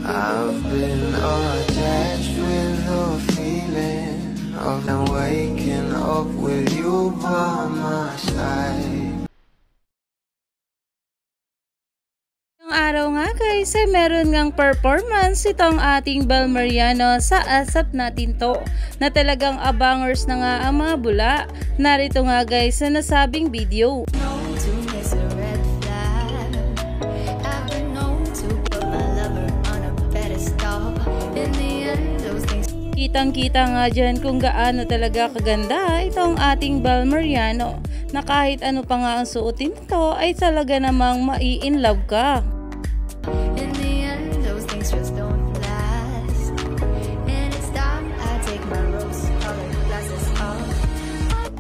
I've been attached with the feeling of waking up with you by my side. Ngayong araw nga guys ay meron ngang performance itong ating Bel Mariano sa ASAP Natin To na talagang abangers na nga ang mga bula. Narito nga guys sa nasabing video. Kitang-kita nga dyan kung gaano talaga kaganda itong ating Bel Mariano na kahit ano pa nga ang suotin nito ay talaga namang mai-inlove ka.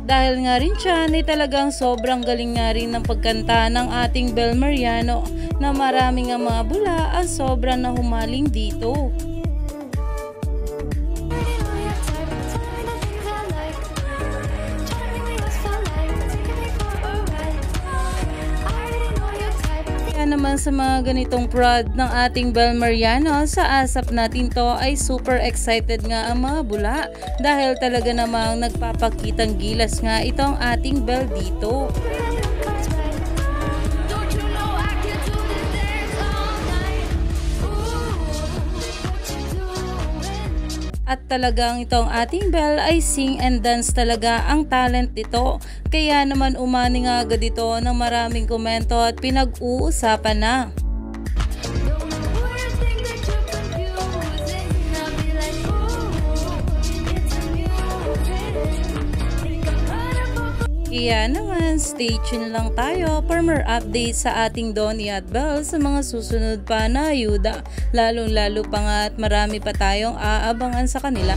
Dahil nga rin siya ay talagang sobrang galing nga rin ng pagkanta ng ating Bel Mariano na maraming nga mga bula ang sobrang nahumaling dito. Naman sa mga ganitong prod ng ating Bel Mariano sa ASAP Natin To ay super excited nga ang mga bula dahil talaga namang nagpapakitang gilas nga itong ating Bel dito. At talagang itong ating Bel ay sing and dance talaga ang talent nito. Kaya naman umani nga agad ito ng maraming komento at pinag-uusapan na. Kaya naman, stay tuned lang tayo for more updates sa ating Donnie at Bel sa mga susunod pa na ayuda. Lalong-lalo pa nga at marami pa tayong aabangan sa kanila.